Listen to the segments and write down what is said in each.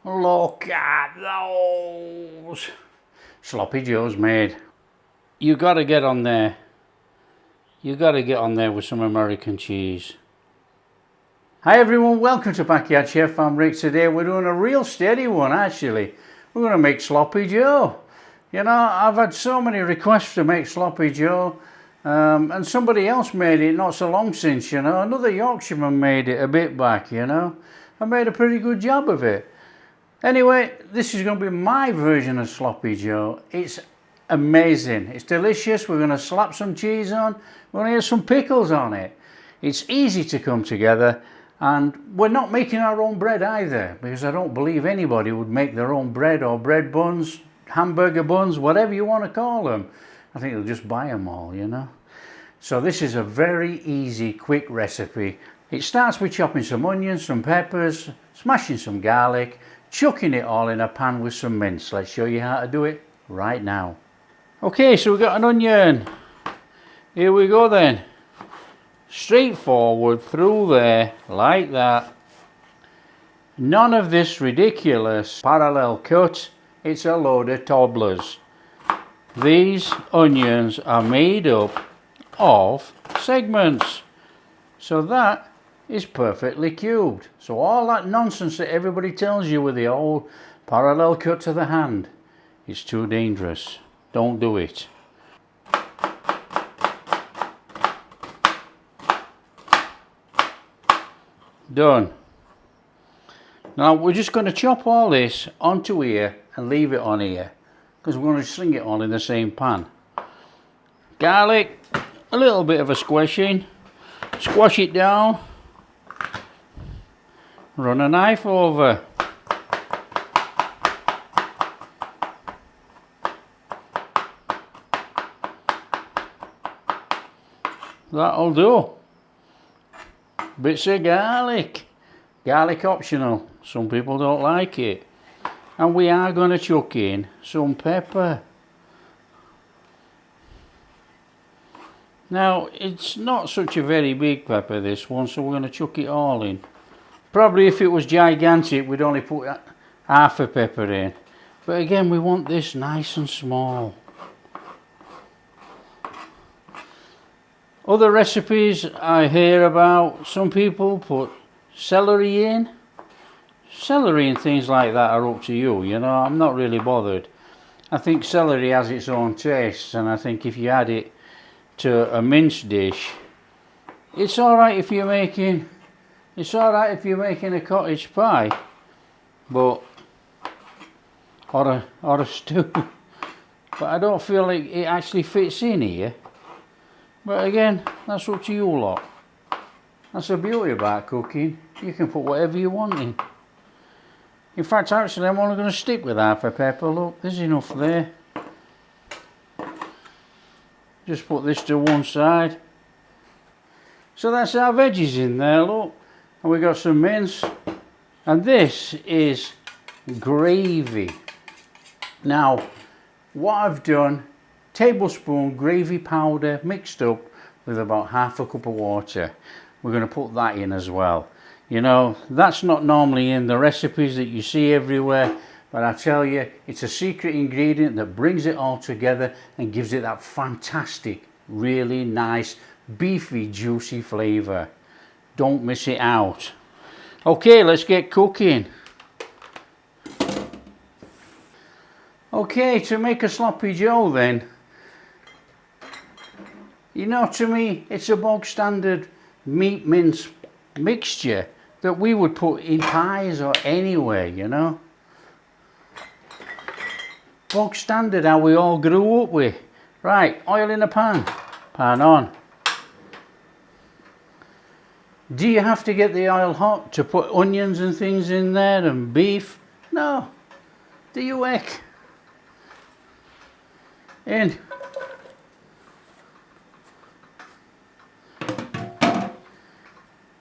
Look at those. Sloppy Joe's made. You got to get on there. You got to get on there with some American cheese. Hi everyone, welcome to Backyard Chef. I'm Rick. Today we're doing a real steady one actually. We're going to make Sloppy Joe. You know, I've had so many requests to make Sloppy Joe. And somebody else made it not so long since, you know. Another Yorkshireman made it a bit back, you know. I made a pretty good job of it. Anyway, this is going to be my version of Sloppy Joe. It's amazing. It's delicious. We're going to slap some cheese on. We're going to get some pickles on it. It's easy to come together. And we're not making our own bread either, because I don't believe anybody would make their own bread or bread buns, hamburger buns, whatever you want to call them. I think they'll just buy them all, you know. So this is a very easy, quick recipe. It starts with chopping some onions, some peppers, smashing some garlic, chucking it all in a pan with some mince. Let's show you how to do it right now. Okay, so we've got an onion. Here we go then. Straightforward through there, like that. None of this ridiculous parallel cut. It's a load of toddlers. These onions are made up of segments. So that is perfectly cubed. So all that nonsense that everybody tells you with the old parallel cut to the hand, it's too dangerous. Don't do it. Done. Now we're just going to chop all this onto here and leave it on here, because we're going to sling it all in the same pan. Garlic, a little bit of a squashing, squash it down, run a knife over. That'll do. Bits of garlic. Garlic optional. Some people don't like it. And we are going to chuck in some pepper. Now, it's not such a very big pepper, this one, so we're going to chuck it all in. Probably if it was gigantic, we'd only put half a pepper in. But again, we want this nice and small. Other recipes I hear about, some people put celery in. Celery and things like that are up to you, you know. I'm not really bothered. I think celery has its own taste, and I think if you add it to a minced dish, it's alright if you're making a cottage pie, but or a stew. But I don't feel like it actually fits in here. But again, that's up to you lot. That's the beauty about cooking. You can put whatever you want in. In fact, actually, I'm only going to stick with half a pepper. Look, there's enough there. Just put this to one side. So that's our veggies in there, look. And we got some mince. And this is gravy. Now, what I've done, tablespoon gravy powder mixed up with about half a cup of water. We're going to put that in as well. You know, that's not normally in the recipes that you see everywhere, but I tell you, it's a secret ingredient that brings it all together and gives it that fantastic, really nice, beefy, juicy flavour. Don't miss it out. Okay, let's get cooking. Okay, to make a Sloppy Joe then, you know, to me, it's a bog standard meat mince mixture that we would put in pies or anywhere, you know. Bog standard, how we all grew up with. Right, oil in a pan. Pan on. Do you have to get the oil hot to put onions and things in there and beef? No. Do you heck? In.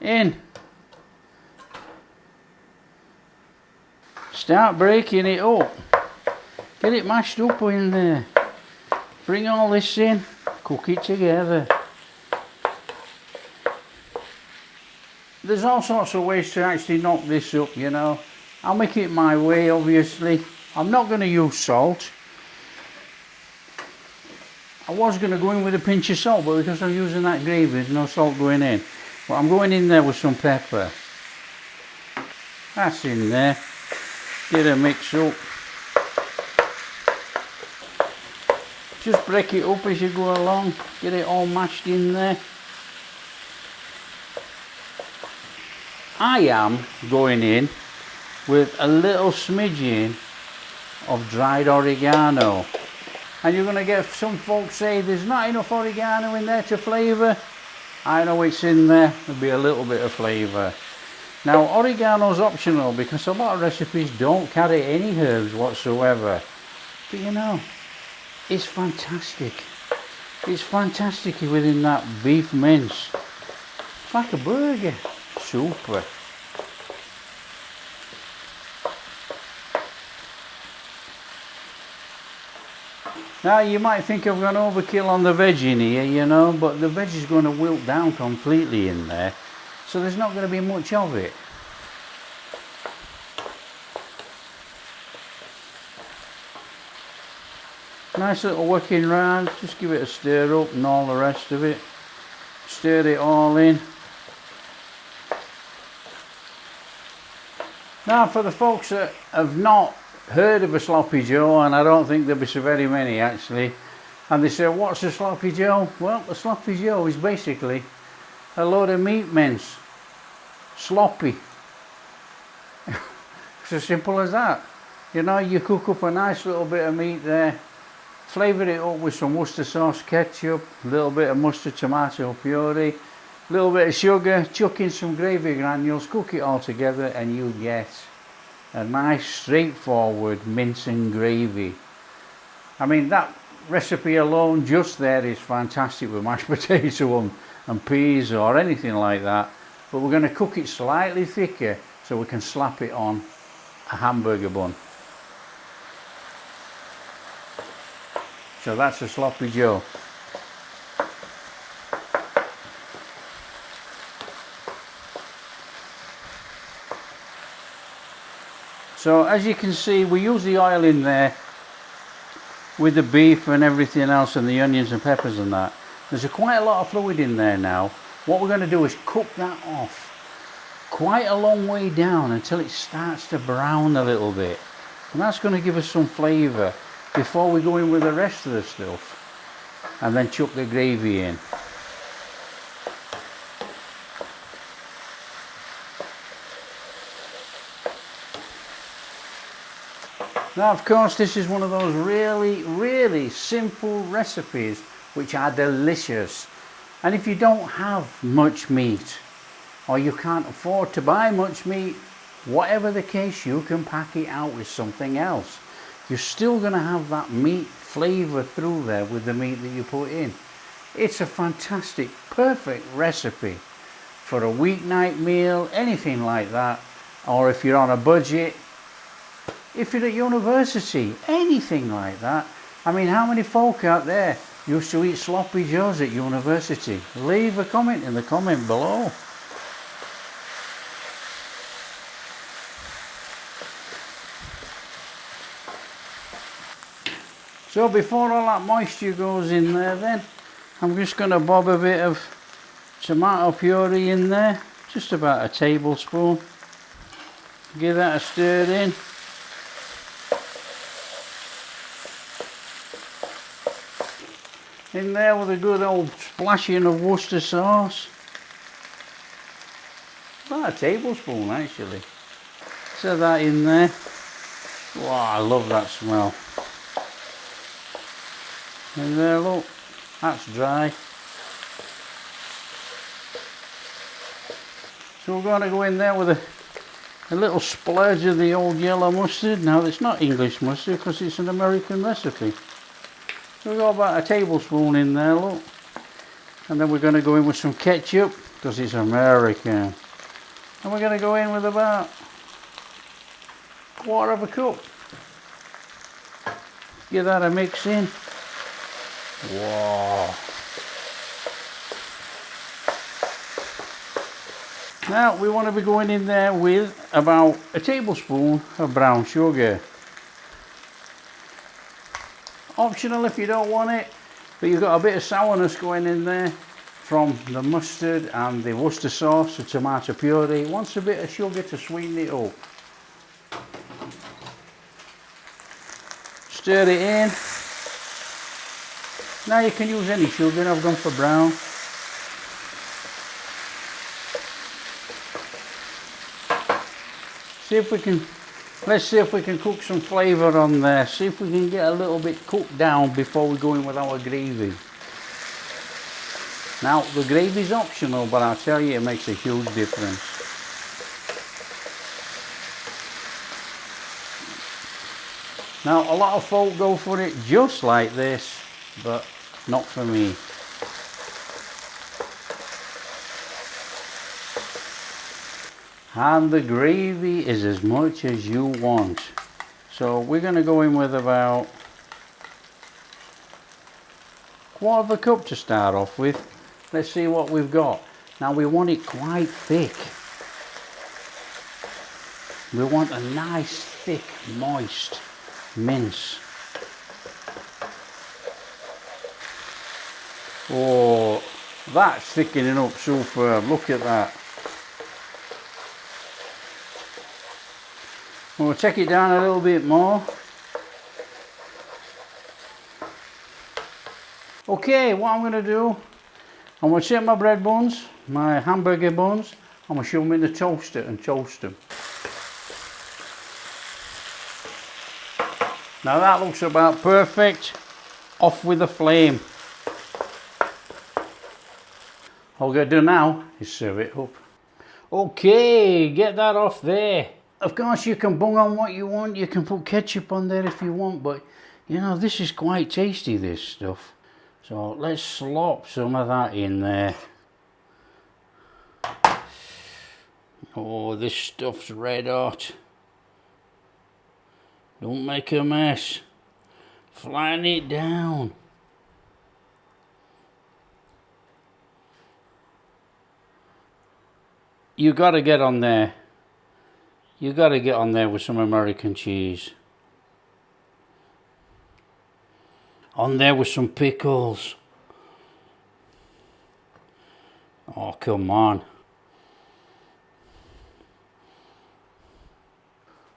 In. Start breaking it up. Get it mashed up in there. Bring all this in. Cook it together. There's all sorts of ways to actually knock this up, you know. I'll make it my way, obviously. I'm not going to use salt. I was going to go in with a pinch of salt, but because I'm using that gravy, there's no salt going in. But I'm going in there with some pepper. That's in there. Get a mix up. Just break it up as you go along. Get it all mashed in there. I am going in with a little smidgen of dried oregano. And you're going to get some folks say there's not enough oregano in there to flavour. I know it's in there. There'll be a little bit of flavour. Now oregano's optional because a lot of recipes don't carry any herbs whatsoever. But you know, it's fantastic. It's fantastic within that beef mince. It's like a burger. Super. Now you might think I've gone overkill on the veg in here, you know, but the veg is going to wilt down completely in there, so there's not going to be much of it. Nice little working round, just give it a stir up and all the rest of it. Stir it all in. Now for the folks that have not heard of a sloppy joe, and I don't think there'll be so very many actually, and they say, what's a sloppy joe? Well, a sloppy joe is basically a load of meat mince. Sloppy. It's as simple as that. You know, you cook up a nice little bit of meat there, flavour it up with some Worcester sauce, ketchup, a little bit of mustard tomato puree, a little bit of sugar, chuck in some gravy granules, cook it all together, and you get a nice straightforward mince and gravy. I mean, that recipe alone just there is fantastic with mashed potato and peas or anything like that, but we're going to cook it slightly thicker so we can slap it on a hamburger bun. So that's a sloppy joe. So as you can see, we use the oil in there with the beef and everything else and the onions and peppers and that. There's quite a lot of fluid in there now. What we're going to do is cook that off quite a long way down until it starts to brown a little bit. And that's going to give us some flavour before we go in with the rest of the stuff. And then chuck the gravy in. Now of course this is one of those really simple recipes which are delicious, and if you don't have much meat or you can't afford to buy much meat, whatever the case, you can pack it out with something else. You're still going to have that meat flavour through there with the meat that you put in. It's a fantastic, perfect recipe for a weeknight meal, anything like that, or if you're on a budget. If you're at university, anything like that. I mean, how many folk out there used to eat sloppy joes at university? Leave a comment in the comment below. So before all that moisture goes in there then, I'm just going to bob a bit of tomato puree in there, just about a tablespoon. Give that a stir in. In there with a good old splashing of Worcester sauce. About a tablespoon actually. Set that in there. Wow, I love that smell. In there, look, that's dry. So we're going to go in there with a little splurge of the old yellow mustard. Now it's not English mustard because it's an American recipe. So we've got about a tablespoon in there, look. And then we're going to go in with some ketchup because it's American. And we're going to go in with about a quarter of a cup. Give that a mix in. Wow. Now we want to be going in there with about a tablespoon of brown sugar. Optional if you don't want it, but you've got a bit of sourness going in there from the mustard and the Worcester sauce, the tomato puree. It wants a bit of sugar to sweeten it up. Stir it in. Now you can use any sugar, I've gone for brown. Let's see if we can cook some flavour on there. See if we can get a little bit cooked down before we go in with our gravy. Now the gravy is optional, but I'll tell you it makes a huge difference. Now a lot of folk go for it just like this, but not for me. And the gravy is as much as you want. So we're going to go in with about 1/4 cup to start off with. Let's see what we've got. Now we want it quite thick. We want a nice, thick, moist mince. Oh, that's thickening up superb. Look at that. We'll take it down a little bit more. Okay, what I'm going to do, I'm going to take my bread buns, my hamburger buns, I'm going to shove them in the toaster and toast them. Now that looks about perfect. Off with the flame. All we're going to do now is serve it up. Okay, get that off there. Of course you can bung on what you want, you can put ketchup on there if you want, but you know, this is quite tasty, this stuff. So let's slop some of that in there. Oh, this stuff's red hot. Don't make a mess. Flatten it down. You gotta get on there. You gotta get on there with some American cheese. On there with some pickles. Oh, come on.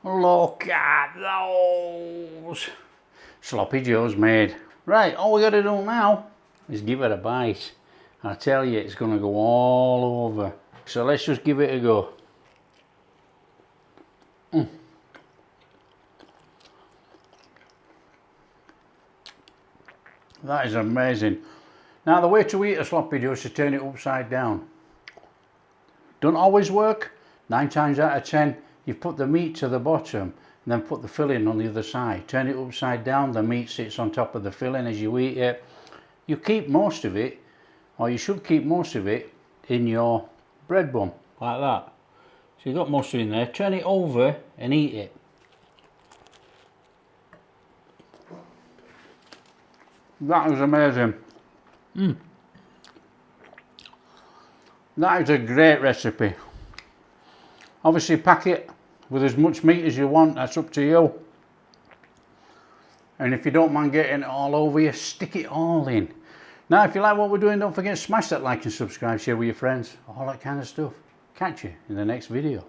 Look at those. Sloppy Joe's made. Right, all we gotta do now is give it a bite. I tell you, it's gonna go all over. So let's just give it a go. That is amazing. Now the way to eat a sloppy Joe is to turn it upside down. Don't always work. 9 times out of 10 you put the meat to the bottom and then put the filling on the other side. Turn it upside down, the meat sits on top of the filling as you eat it. You keep most of it, or you should keep most of it, in your bread bun, like that. So you've got most of it in there. Turn it over and eat it. That is amazing. That is a great recipe. Obviously pack it with as much meat as you want, that's up to you. And if you don't mind getting it all over you, stick it all in. Now if you like what we're doing, don't forget to smash that like and subscribe, share with your friends, all that kind of stuff. Catch you in the next video.